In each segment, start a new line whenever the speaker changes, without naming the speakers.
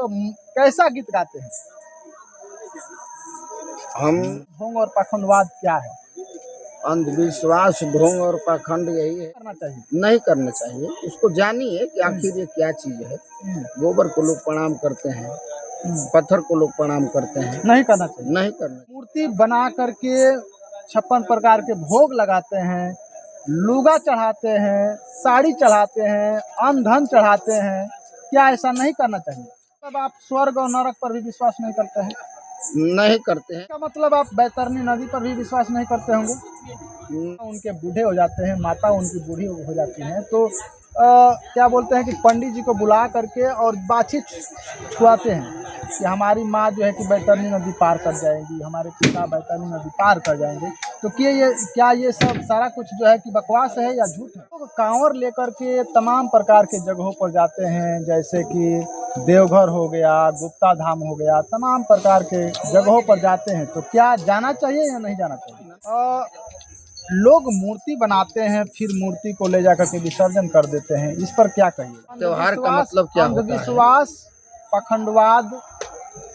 कैसा गीत गाते हैं?
हम
ढोंग और पाखंडवाद क्या है?
अंधविश्वास, ढोंग और पाखंड यही है,
करना चाहिए।
नहीं करना चाहिए। उसको जानिए कि आखिर ये क्या चीज है। गोबर को लोग प्रणाम करते हैं, पत्थर को लोग प्रणाम करते हैं,
नहीं करना चाहिए।
नहीं करना।
मूर्ति बना करके 56 प्रकार के भोग लगाते हैं, लुगा चढ़ाते हैं, साड़ी चढ़ाते हैं, अन्न धन चढ़ाते हैं, क्या ऐसा नहीं करना चाहिए? तब आप स्वर्ग और नरक पर भी विश्वास नहीं करते हैं?
नहीं करते हैं।
इसका मतलब आप बैतरनी नदी पर भी विश्वास नहीं करते होंगे? उनके बूढ़े हो जाते हैं, माता उनकी बूढ़ी हो जाती हैं, तो क्या बोलते हैं कि पंडित जी को बुला करके और बाछी छुआते हैं कि हमारी माँ जो है कि बैतरनी नदी पार कर जाएगी, हमारे पिता बैतरनी नदी पार कर जाएंगे। तो क्या ये सब सारा कुछ जो है कि बकवास है या झूठ है? तो कांवर लेकर के तमाम प्रकार के जगहों पर जाते हैं, जैसे कि देवघर हो गया, गुप्ता धाम हो गया, तमाम प्रकार के जगहों पर जाते हैं, तो क्या जाना चाहिए या नहीं जाना चाहिए? लोग मूर्ति बनाते हैं, फिर मूर्ति को ले जाकर के विसर्जन कर देते हैं, इस पर क्या कहिए?
त्योहार का मतलब क्या होता है?
अंधविश्वास, पाखंडवाद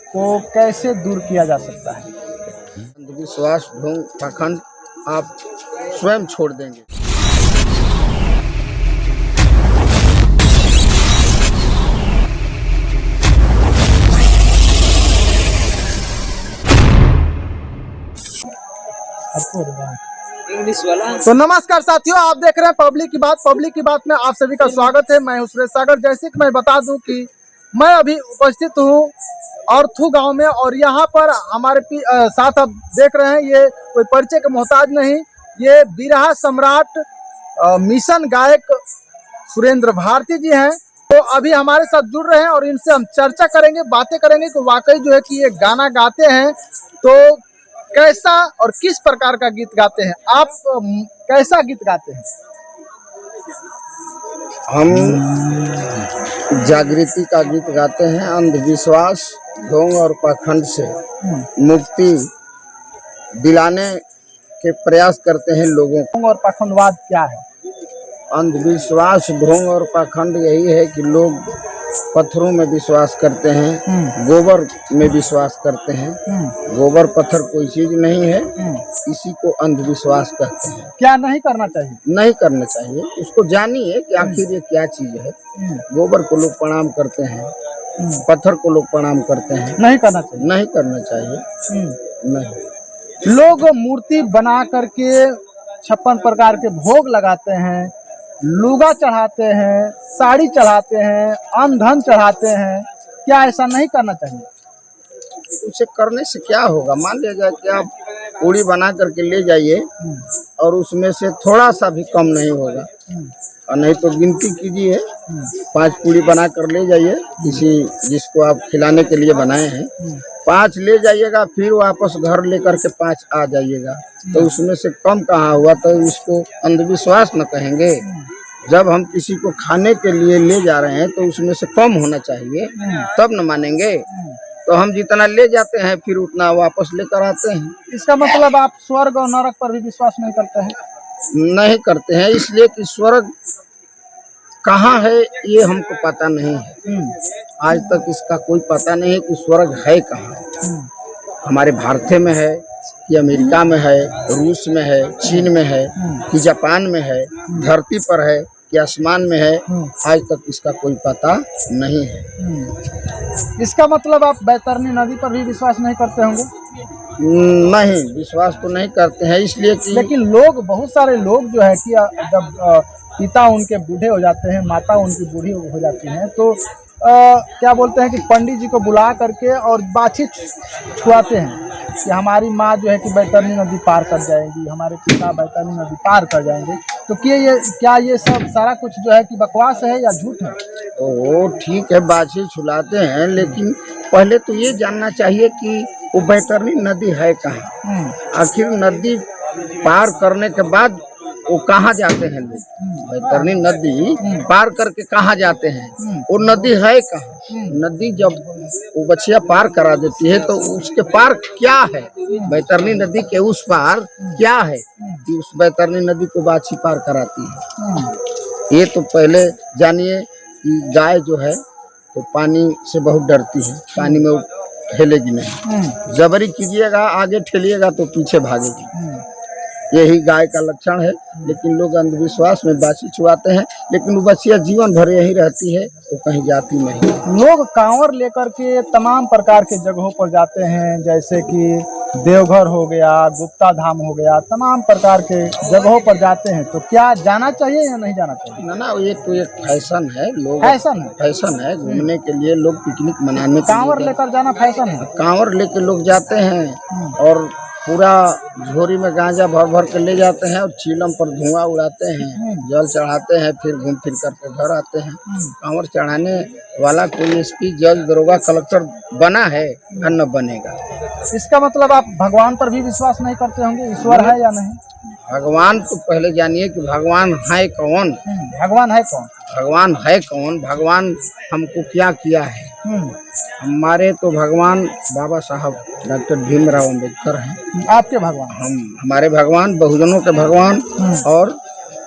को कैसे दूर किया जा सकता है?
अंधविश्वास, ढोंग, पाखंड आप स्वयं छोड़ देंगे।
तो नमस्कार साथियों, आप देख रहे हैं पब्लिक की बात। पब्लिक की बात में आप सभी का स्वागत है। मैं हूं सुरेश सागर। जैसे कि मैं बता दूं कि मैं अभी उपस्थित हूं औरथू गांव में, और यहाँ पर हमारे साथ आप देख रहे हैं, ये कोई परिचय के मोहताज नहीं, ये बिरहा सम्राट मिशन गायक सुरेंद्र भारती जी हैं। तो अभी हमारे साथ जुड़ रहे हैं और इनसे हम चर्चा करेंगे, बातें करेंगे कि वाकई जो है कि ये गाना गाते हैं तो कैसा और किस प्रकार का गीत गाते हैं। आप कैसा गीत गाते हैं?
हम जागृति का गीत गाते हैं। अंधविश्वास, ढोंग और पाखंड से मुक्ति दिलाने के प्रयास करते हैं लोगों को।
ढोंग और पाखंडवाद क्या है?
अंधविश्वास, ढोंग और पाखंड यही है कि लोग पत्थरों में विश्वास करते हैं, गोबर में विश्वास करते हैं। गोबर पत्थर कोई चीज नहीं है, इसी को अंधविश्वास कहते हैं।
क्या नहीं करना चाहिए?
नहीं करना चाहिए। उसको जानिए कि आखिर ये क्या चीज है। गोबर को लोग प्रणाम करते हैं, पत्थर को लोग प्रणाम करते हैं,
नहीं करना चाहिए।
नहीं करना चाहिए। नहीं।
लोग मूर्ति बना करके 56 प्रकार के भोग लगाते हैं, लुगा चढ़ाते हैं, साड़ी चढ़ाते हैं, अन्न धन चढ़ाते हैं, क्या ऐसा नहीं करना चाहिए?
उसे करने से क्या होगा? मान लीजिए कि आप पूड़ी बना करके ले जाइए और उसमें से थोड़ा सा भी कम नहीं होगा, और नहीं तो गिनती कीजिए, 5 पूड़ी बना कर ले जाइए, किसी जिसको आप खिलाने के लिए बनाए हैं, 5 ले जाइएगा, फिर वापस घर लेकर के 5 आ जाइएगा, तो उसमें से कम कहाँ हुआ? तो इसको अंधविश्वास न कहेंगे। जब हम किसी को खाने के लिए ले जा रहे हैं तो उसमें से कम होना चाहिए, तब न मानेंगे। तो हम जितना ले जाते हैं फिर उतना वापस लेकर आते हैं।
इसका मतलब आप स्वर्ग और नरक पर भी विश्वास नहीं करते हैं?
नहीं करते हैं, इसलिए कि स्वर्ग कहाँ है ये हमको पता नहीं है। आज तक इसका कोई पता नहीं है कि स्वर्ग है कहाँ। हमारे भारत में है कि अमेरिका में है, रूस में है, चीन में है कि जापान में है, धरती पर है कि आसमान में है, आज तक इसका कोई पता नहीं है।
इसका मतलब आप बैतरनी नदी पर भी विश्वास नहीं करते होंगे?
नहीं, विश्वास तो नहीं करते हैं, इसलिए कि
लेकिन लोग, बहुत सारे लोग जो है कि जब पिता उनके बूढ़े हो जाते हैं, माता उनकी बूढ़ी हो जाती हैं, तो क्या बोलते हैं कि पंडित जी को बुला करके और बाछी छुआते हैं कि हमारी माँ जो है कि बैतरनी नदी पार कर जाएगी, हमारे पिता बैतरनी नदी पार कर जाएंगे। तो क्या ये सब सारा कुछ जो है कि बकवास है या झूठ है?
तो ठीक है, बाछी छुलाते हैं, लेकिन पहले तो ये जानना चाहिए कि वो बैतरनी नदी है कहाँ। आखिर नदी पार करने के बाद वो कहाँ जाते हैं लोग? बैतरनी नदी पार करके कहाँ जाते हैं? वो नदी है कहाँ? नदी जब वो बछिया पार करा देती है तो उसके पार क्या है? बैतरनी नदी के उस पार क्या है कि उस बैतरनी नदी को बाछी पार कराती है? ये तो पहले जानिए कि गाय जो है तो पानी से बहुत डरती है, पानी में वो ठेलेगी नहीं। जबरी कीजिएगा आगे ठेलिएगा तो पीछे भागेगी। यही गाय का लक्षण है। लेकिन लोग अंधविश्वास में बाछी छुआते हैं, लेकिन वो बछिया जीवन भर यही रहती है, वो कहीं जाती नहीं।
लोग कांवर लेकर के तमाम प्रकार के जगहों पर जाते हैं, जैसे कि देवघर हो गया, गुप्ता धाम हो गया, तमाम प्रकार के जगहों पर जाते हैं। तो क्या जाना चाहिए या नहीं जाना चाहिए?
ना ये तो एक फैशन है, लोग फैशन है घूमने के लिए, लोग पिकनिक मनाने के
कांवर
लिए
लेकर जाना फैशन है।
कांवर लेके लोग जाते हैं और पूरा झोरी में गांजा भर भर के ले जाते हैं और चीलम पर धुआं उड़ाते हैं, जल चढ़ाते हैं, फिर घूम फिर करके घर आते हैं। कांवर चढ़ाने वाला कोई एसपी, जज, दरोगा, कलेक्टर बना है या न बनेगा।
इसका मतलब आप भगवान पर भी विश्वास नहीं करते होंगे? ईश्वर है या नहीं?
भगवान तो पहले जानिए कि भगवान है कौन।
भगवान है कौन?
भगवान है कौन, भगवान हमको क्या किया है। हमारे तो भगवान बाबा साहब डॉक्टर भीमराव अम्बेडकर हैं।
आपके भगवान?
हमारे भगवान बहुजनों के भगवान, और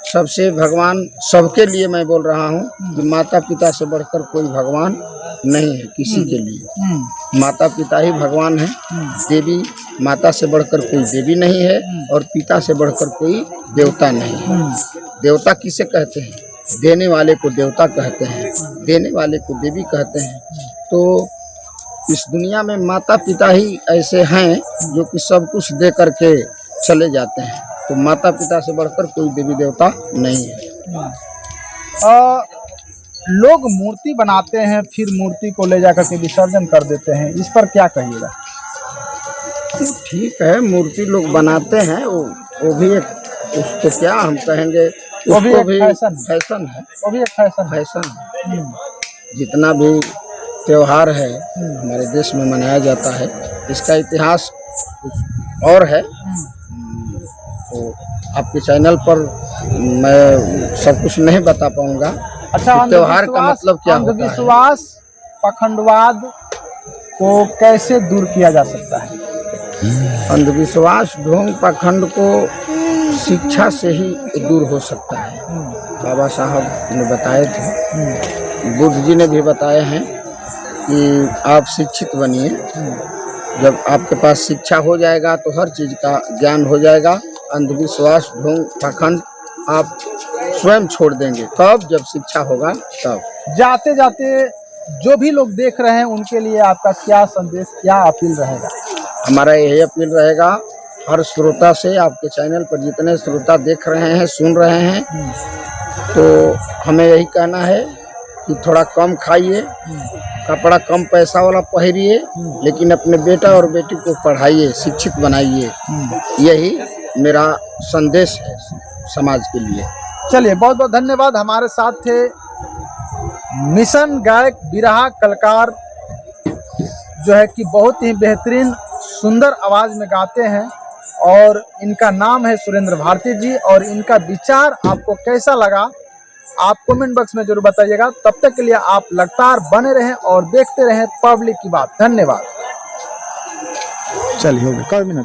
सबसे भगवान सबके लिए मैं बोल रहा हूँ कि माता पिता से बढ़कर कोई भगवान नहीं है किसी के लिए। माता पिता ही भगवान है। देवी माता से बढ़कर कोई देवी नहीं है, और पिता से बढ़कर कोई देवता नहीं है। देवता किसे कहते हैं? देने वाले को देवता कहते हैं, देने वाले को देवी कहते हैं। तो इस दुनिया में माता पिता ही ऐसे हैं जो कि सब कुछ दे करके चले जाते हैं। तो माता पिता से बढ़कर कोई देवी देवता नहीं है।
लोग मूर्ति बनाते हैं, फिर मूर्ति को ले जाकर के विसर्जन कर देते हैं, इस पर क्या कहिएगा?
ठीक है, मूर्ति लोग बनाते हैं, वो भी एक, उसको क्या हम कहेंगे,
वो भी एक
फैशन है।
वो भी एक फैशन
है। जितना भी त्योहार है हमारे देश में मनाया जाता है, इसका इतिहास और है। तो आपके चैनल पर मैं सब कुछ नहीं बता पाऊंगा।
अच्छा,
त्योहार का मतलब क्या होता है?
अंधविश्वास, पखंडवाद को कैसे दूर किया जा सकता है?
अंधविश्वास, ढोंग, पाखंड को शिक्षा से ही दूर हो सकता है। बाबा साहब ने बताए थे, बुद्ध जी ने भी बताए हैं कि आप शिक्षित बनिए। जब आपके पास शिक्षा हो जाएगा तो हर चीज़ का ज्ञान हो जाएगा। अंधविश्वास, ढोंग, पाखंड आप स्वयं छोड़ देंगे तब, जब शिक्षा होगा तब।
जाते जाते जो भी लोग देख रहे हैं उनके लिए आपका क्या संदेश, क्या अपील रहेगा?
हमारा यही अपील रहेगा हर श्रोता से, आपके चैनल पर जितने श्रोता देख रहे हैं, सुन रहे हैं, तो हमें यही कहना है कि थोड़ा कम खाइए, कपड़ा कम पैसा वाला पहनिए, लेकिन अपने बेटा और बेटी को पढ़ाइए, शिक्षित बनाइए। यही मेरा संदेश है समाज के लिए।
चलिए, बहुत बहुत धन्यवाद। हमारे साथ थे मिशन गायक, बिरहा कलाकार, जो है कि बहुत ही बेहतरीन सुंदर आवाज़ में गाते हैं, और इनका नाम है सुरेंद्र भारती जी। और इनका विचार आपको कैसा लगा आप कमेंट बॉक्स में जरूर बताइएगा। तब तक के लिए आप लगातार बने रहें और देखते रहें पब्लिक की बात। धन्यवाद। चलिए, हो गया।